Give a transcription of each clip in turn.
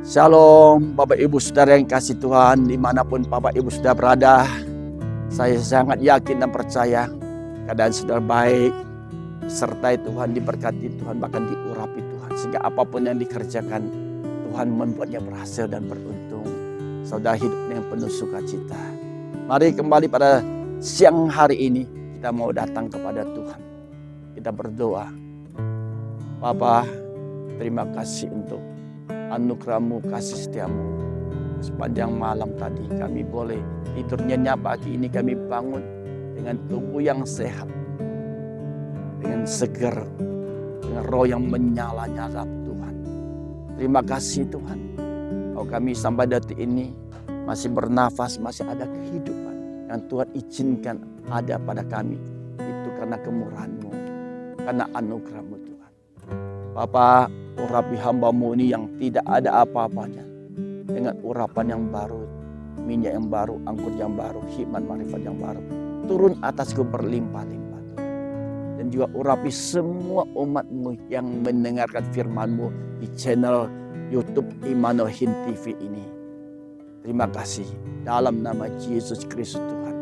Shalom Bapak Ibu Saudara yang kasih Tuhan, dimanapun Bapak Ibu Saudara berada. Saya sangat yakin dan percaya keadaan saudara baik, disertai Tuhan, diberkati Tuhan, bahkan diurapi Tuhan. Sehingga apapun yang dikerjakan, Tuhan membuatnya berhasil dan beruntung. Saudara hidup dengan penuh sukacita. Mari kembali pada siang hari ini, kita mau datang kepada Tuhan. Kita berdoa. Bapa, terima kasih untuk anugerah-Mu, kasih setiamu. Sepanjang malam tadi kami boleh tidur nyenyak, pagi ini kami bangun dengan tubuh yang sehat, dengan segar, dengan roh yang menyala-nyala Tuhan. Terima kasih Tuhan. Kalau kami sampai detik ini masih bernafas, masih ada kehidupan yang Tuhan izinkan ada pada kami. Itu karena kemurahan-Mu, karena anugerah-Mu Tuhan. Bapa, urapi hamba-Mu ini yang tidak ada apa-apanya dengan urapan yang baru, minyak yang baru, anggur yang baru, hikmat marifat yang baru turun atasku berlimpah-limpah Tuhan. Dan juga urapi semua umat-Mu yang mendengarkan firman-Mu di channel YouTube Immanuel TV ini. Terima kasih dalam nama Yesus Kristus Tuhan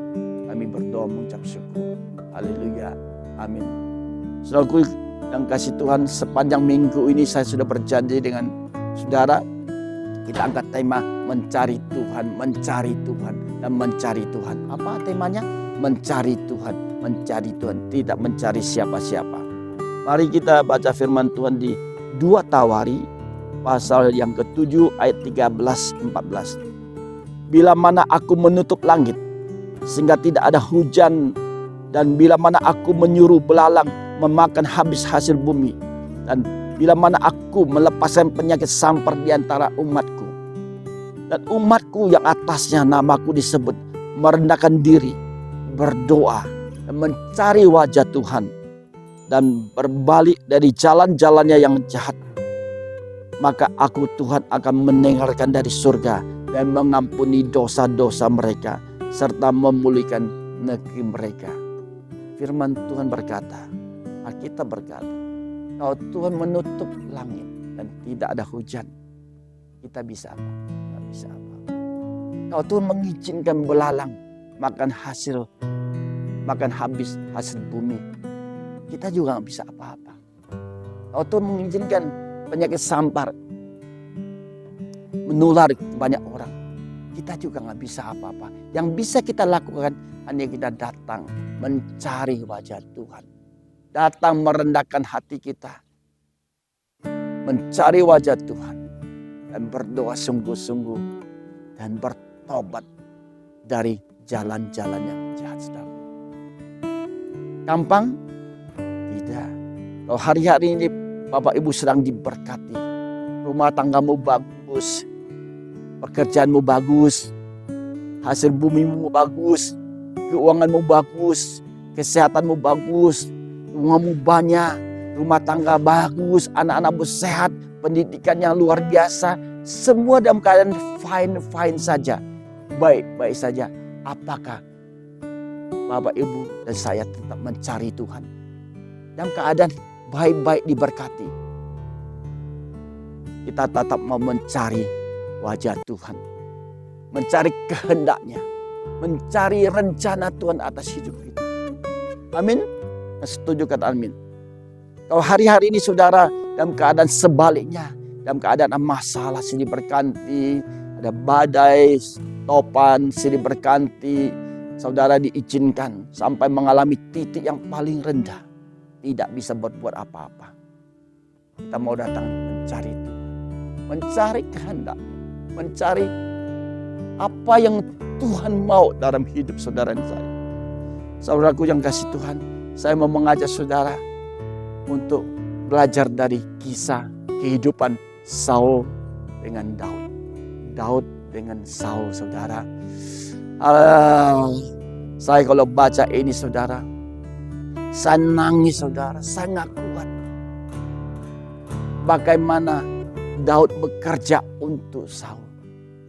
kami berdoa mengucap syukur. Haleluya, amin. Saudaraku yang kasih Tuhan, sepanjang minggu ini saya sudah berjanji dengan saudara, kita angkat tema mencari Tuhan, mencari Tuhan, dan mencari Tuhan. Apa temanya? Mencari Tuhan, mencari Tuhan, tidak mencari siapa-siapa. Mari kita baca firman Tuhan di 2 Tawari, pasal yang ke-7 ayat 13-14. Bila mana aku menutup langit, sehingga tidak ada hujan, dan bila mana aku menyuruh belalang memakan habis hasil bumi, dan bila mana aku melepaskan penyakit sampar di antara umatku, dan umatku yang atasnya namaku disebut merendahkan diri, berdoa dan mencari wajah Tuhan, dan berbalik dari jalan-jalannya yang jahat, maka aku Tuhan akan mendengarkan dari surga dan mengampuni dosa-dosa mereka serta memulihkan negeri mereka. Firman Tuhan berkata, Alkitab berkata, kalau Tuhan menutup langit dan tidak ada hujan, kita bisa apa? Tidak bisa apa. Kalau Tuhan mengizinkan belalang makan habis hasil bumi, kita juga nggak bisa apa-apa. Kalau Tuhan mengizinkan penyakit sampar menular ke banyak orang, kita juga nggak bisa apa-apa. Yang bisa kita lakukan hanya kita datang mencari wajah Tuhan. Datang merendahkan hati kita. Mencari wajah Tuhan. Dan berdoa sungguh-sungguh. Dan bertobat dari jalan-jalan yang jahat. Gampang? Tidak. Kalau hari-hari ini Bapak Ibu sedang diberkati. Rumah tanggamu bagus. Pekerjaanmu bagus. Hasil bumimu bagus. Keuanganmu bagus. Kesehatanmu bagus. Uangmu banyak, rumah tangga bagus, anak-anakmu sehat, pendidikan yang luar biasa. Semua dalam keadaan fine saja, baik-baik saja. Apakah Bapak Ibu dan saya tetap mencari Tuhan? Dalam keadaan baik-baik diberkati, kita tetap mau mencari wajah Tuhan. Mencari kehendaknya, mencari rencana Tuhan atas hidup kita. Amin. Setuju kata amin. Kalau hari-hari ini saudara dalam keadaan sebaliknya, dalam keadaan masalah silih berganti, ada badai, topan silih berganti, saudara diizinkan sampai mengalami titik yang paling rendah, tidak bisa berbuat apa-apa. Kita mau datang mencari Tuhan, mencari kehendaknya, mencari apa yang Tuhan mau dalam hidup saudara dan saya. Saudaraku yang kasih Tuhan, saya mau mengajak saudara untuk belajar dari kisah kehidupan Saul dengan Daud. Daud dengan Saul, saudara. Saya kalau baca ini saudara, saya nangis saudara, saya nggak kuat. Bagaimana Daud bekerja untuk Saul.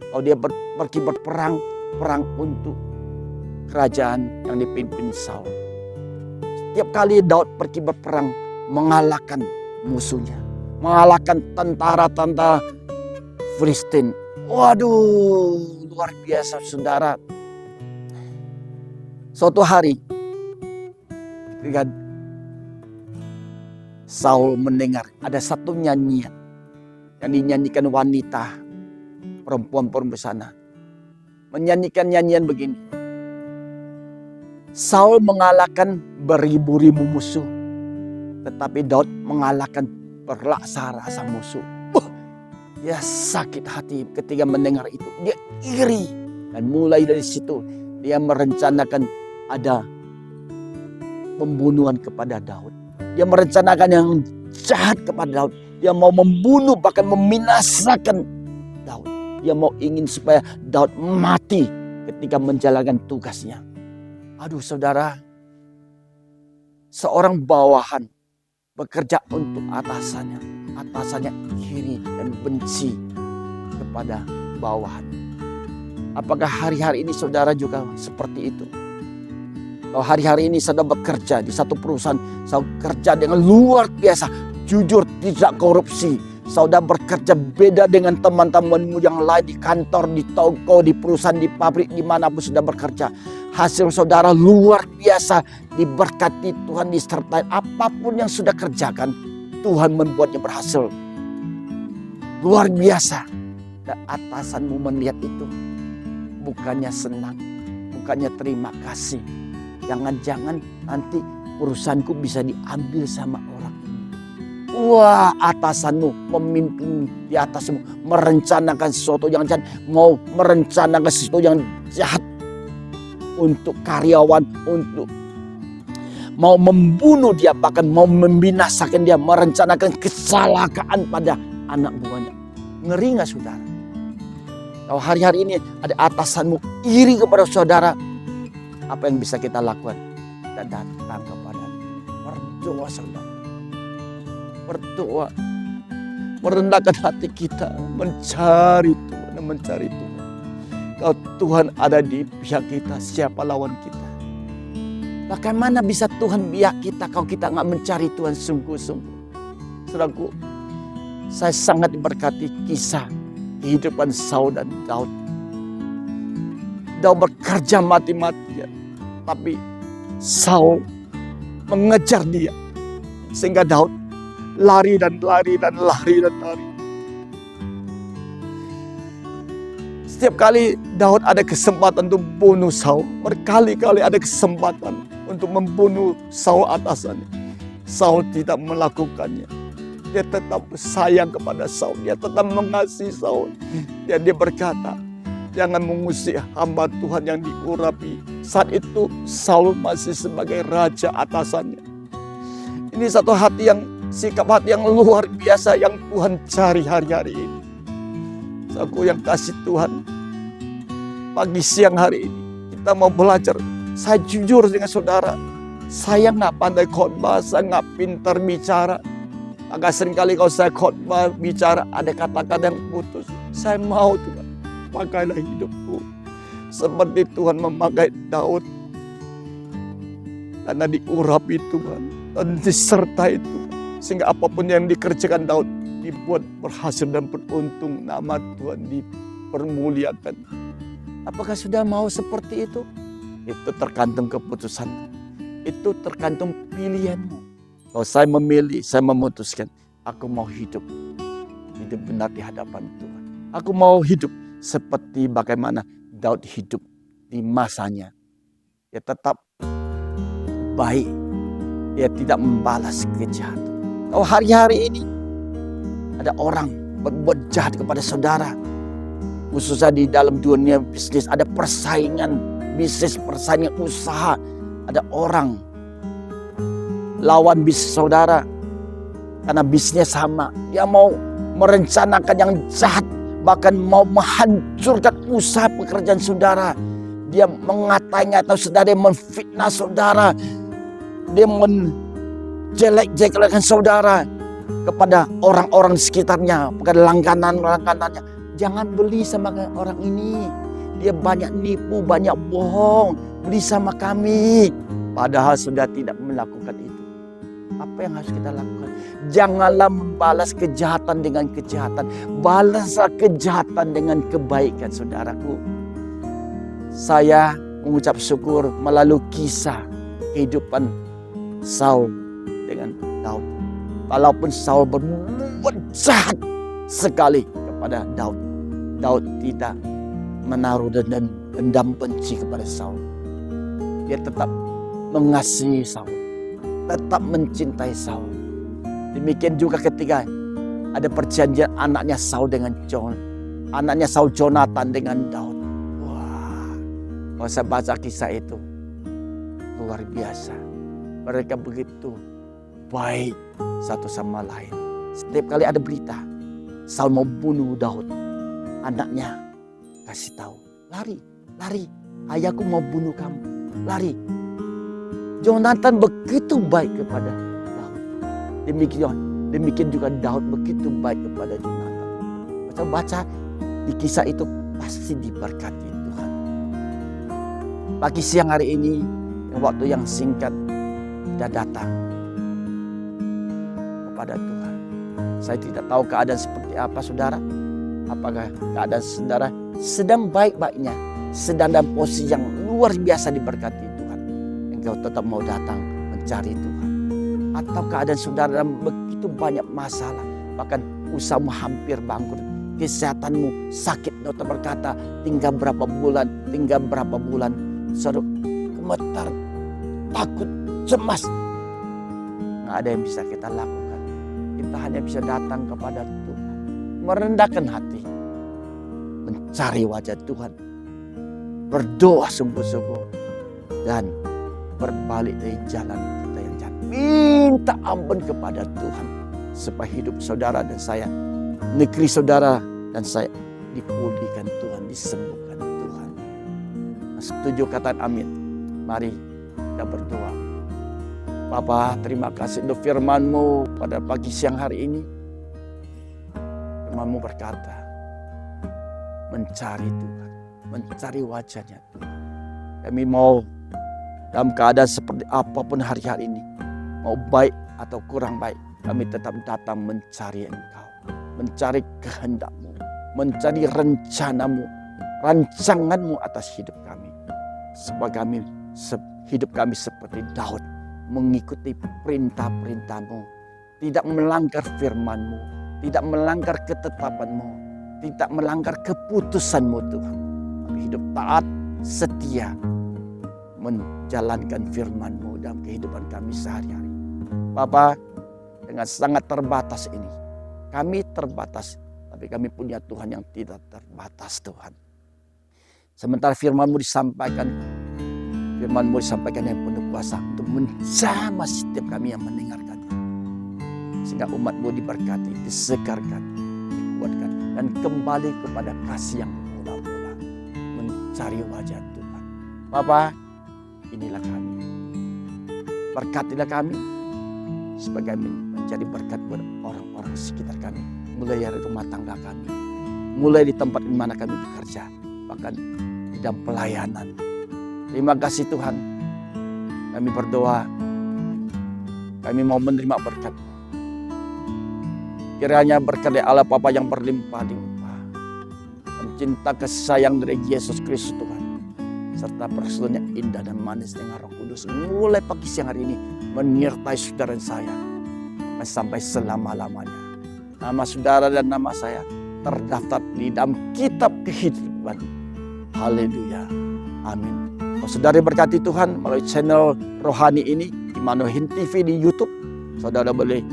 Kalau dia pergi berperang, perang untuk kerajaan yang dipimpin Saul. Setiap kali Daud pergi berperang, mengalahkan musuhnya, mengalahkan tentara-tentara Filistin. Waduh, luar biasa saudara. Suatu hari ketika Saul mendengar ada satu nyanyian yang dinyanyikan wanita perempuan-perempuan sana. Menyanyikan nyanyian begini. Saul mengalahkan beribu-ribu musuh, tetapi Daud mengalahkan berlaksana musuh. Dia sakit hati ketika mendengar itu. Dia iri. Dan mulai dari situ dia merencanakan ada pembunuhan kepada Daud. Dia merencanakan yang jahat kepada Daud. Dia mau membunuh bahkan membinasakan Daud. Dia mau ingin supaya Daud mati ketika menjalankan tugasnya. Aduh saudara, seorang bawahan bekerja untuk atasannya. Atasannya iri dan benci kepada bawahan. Apakah hari-hari ini saudara juga seperti itu? Kalau hari-hari ini saudara bekerja di satu perusahaan, saudara kerja dengan luar biasa, jujur, tidak korupsi. Saudara bekerja beda dengan teman-temanmu yang lain di kantor, di toko, di perusahaan, di pabrik, dimanapun saudara bekerja. Hasil saudara luar biasa, diberkati Tuhan, disertai. Apapun yang sudah kerjakan, Tuhan membuatnya berhasil. Luar biasa. Dan atasanmu melihat itu, bukannya senang, bukannya terima kasih. Jangan-jangan nanti perusahaanku bisa diambil sama orang ini. Wah, atasanmu memimpin di atasmu merencanakan sesuatu yang jahat, mau merencanakan sesuatu yang jahat untuk karyawan, untuk mau membunuh dia, bahkan mau membinasakan dia, merencanakan kecelakaan pada anak buahnya. Ngeri gak saudara? Kalau hari-hari ini ada atasanmu iri kepada saudara, apa yang bisa kita lakukan? Kita datang kepada berdoa saudara. Berdoa. Merendahkan hati kita, mencari Tuhan dan mencari Tuhan. Kalau Tuhan ada di pihak kita, siapa lawan kita? Bagaimana bisa Tuhan pihak kita kalau kita nggak mencari Tuhan sungguh-sungguh? Saudaraku, saya sangat diberkati kisah kehidupan Saul dan Daud. Daud bekerja mati-matian, tapi Saul mengejar dia. Sehingga Daud lari dan lari dan lari dan lari. Setiap kali Daud ada kesempatan untuk bunuh Saul, berkali-kali ada kesempatan untuk membunuh Saul atasannya. Saul tidak melakukannya. Dia tetap sayang kepada Saul. Dia tetap mengasihi Saul. Dan dia berkata, jangan mengusik hamba Tuhan yang diurapi. Saat itu Saul masih sebagai raja atasannya. Ini satu sikap hati yang luar biasa yang Tuhan cari hari-hari ini. Aku yang kasih Tuhan, pagi siang hari ini kita mau belajar. Saya jujur dengan saudara, saya nggak pandai khotbah, saya nggak pintar bicara. Agak seringkali kalau saya khotbah bicara ada kata-kata yang putus. Saya mau Tuhan, pakailah hidupku seperti Tuhan memakai Daud, karena diurapi Tuhan dan disertai Tuhan, sehingga apapun yang dikerjakan Daud dibuat berhasil dan beruntung, nama Tuhan dipermuliakan. Apakah sudah mau seperti itu? Itu tergantung keputusan. Itu tergantung pilihanmu. Kalau saya memilih, saya memutuskan, aku mau hidup benar di hadapan Tuhan. Aku mau hidup seperti bagaimana Daud hidup di masanya. Dia tetap baik. Dia tidak membalas kejahatan. Kalau hari-hari ini ada orang berbuat jahat kepada saudara, khususnya di dalam dunia bisnis, ada persaingan bisnis, persaingan usaha. Ada orang lawan bisnis saudara karena bisnisnya sama. Dia mau merencanakan yang jahat, bahkan mau menghancurkan usaha pekerjaan saudara. Dia mengatai-ngatai saudara, dia menfitnah saudara, dia menjelek-jelekkan saudara kepada orang-orang sekitarnya, kepada langganan-langganannya. Jangan beli sama orang ini. Dia banyak nipu, banyak bohong. Beli sama kami. Padahal sudah tidak melakukan itu. Apa yang harus kita lakukan? Janganlah membalas kejahatan dengan kejahatan. Balaslah kejahatan dengan kebaikan, saudaraku. Saya mengucap syukur melalui kisah kehidupan Saul dengan Daud. Walaupun Saul berbuat jahat sekali kepada Daud, Daud tidak menaruh dendam benci kepada Saul. Dia tetap mengasihi Saul, tetap mencintai Saul. Demikian juga ketika ada perjanjian anaknya Saul dengan anaknya Saul Jonathan dengan Daud. Wah, kalau saya baca kisah itu luar biasa. Mereka begitu baik satu sama lain. Setiap kali ada berita Saul mau bunuh Daud, anaknya kasih tahu, lari, ayahku mau bunuh kamu, lari. Jonathan begitu baik kepada Daud. Demikian juga Daud begitu baik kepada Jonathan. Baca di kisah itu pasti diberkati Tuhan. Pagi siang hari ini, waktu yang singkat kita datang kepada Tuhan. Saya tidak tahu keadaan seperti apa saudara. Apakah keadaan saudara sedang baik-baiknya, sedang dalam posisi yang luar biasa diberkati Tuhan, engkau tetap mau datang mencari Tuhan. Atau keadaan saudara dalam begitu banyak masalah, bahkan usahamu hampir bangkrut, kesehatanmu sakit, dokter berkata tinggal berapa bulan, saudara gemetar, takut, cemas. Nggak ada yang bisa kita lakukan. Kita hanya bisa datang kepada Tuhan, merendahkan hati, mencari wajah Tuhan, berdoa sungguh-sungguh, dan berbalik dari jalan kita yang jahat. Minta ampun kepada Tuhan, supaya hidup saudara dan saya, negeri saudara dan saya dipulihkan Tuhan, disembuhkan Tuhan. Setuju kata amin? Mari kita berdoa. Bapa, terima kasih untuk firman-Mu pada pagi siang hari ini. Firman-Mu berkata, mencari Tuhan, mencari wajah-Nya Tuhan. Kami mau dalam keadaan seperti apapun hari-hari ini, mau baik atau kurang baik, kami tetap datang mencari Engkau, mencari kehendak-Mu, mencari rencana-Mu, rancangan-Mu atas hidup kami. Supaya hidup kami seperti Daud, mengikuti perintah-perintah-Mu, tidak melanggar firman-Mu, tidak melanggar ketetapan-Mu, tidak melanggar keputusan-Mu Tuhan. Tapi hidup taat, setia, menjalankan firman-Mu dalam kehidupan kami sehari-hari. Bapa, dengan sangat terbatas ini, kami terbatas, tapi kami punya Tuhan yang tidak terbatas Tuhan. Sementara firman-Mu disampaikan yang penuh kuasa untuk menjamah setiap kami yang mendengarkannya. Sehingga umat-Mu diberkati, disegarkan, dikuatkan, dan kembali kepada kasih yang mula-mula, mencari wajah Tuhan. Bapa, inilah kami. Berkatilah kami, sebagai menjadi berkat buat orang-orang sekitar kami. Mulai dari rumah tangga kami, mulai di tempat di mana kami bekerja, bahkan di dalam pelayanan. Terima kasih Tuhan. Kami berdoa, kami mau menerima berkat. Kiranya berkat dari Allah Bapa yang berlimpah-limpah, dan cinta kasih sayang dari Yesus Kristus Tuhan, serta persekutuan yang indah dan manis dengan Roh Kudus, mulai pagi siang hari ini menyertai saudara saya sampai selama-lamanya. Nama saudara dan nama saya terdaftar di dalam kitab kehidupan. Haleluya. Amin. Saudara berkati Tuhan melalui channel rohani ini, Immanuel TV di YouTube. Saudara boleh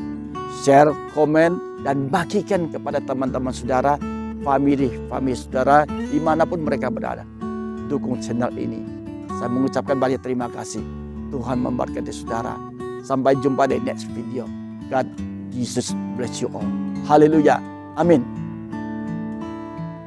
share, komen, dan bagikan kepada teman-teman saudara, family saudara, dimanapun mereka berada. Dukung channel ini. Saya mengucapkan banyak terima kasih. Tuhan memberkati saudara. Sampai jumpa di next video. God, Jesus bless you all. Haleluya. Amin.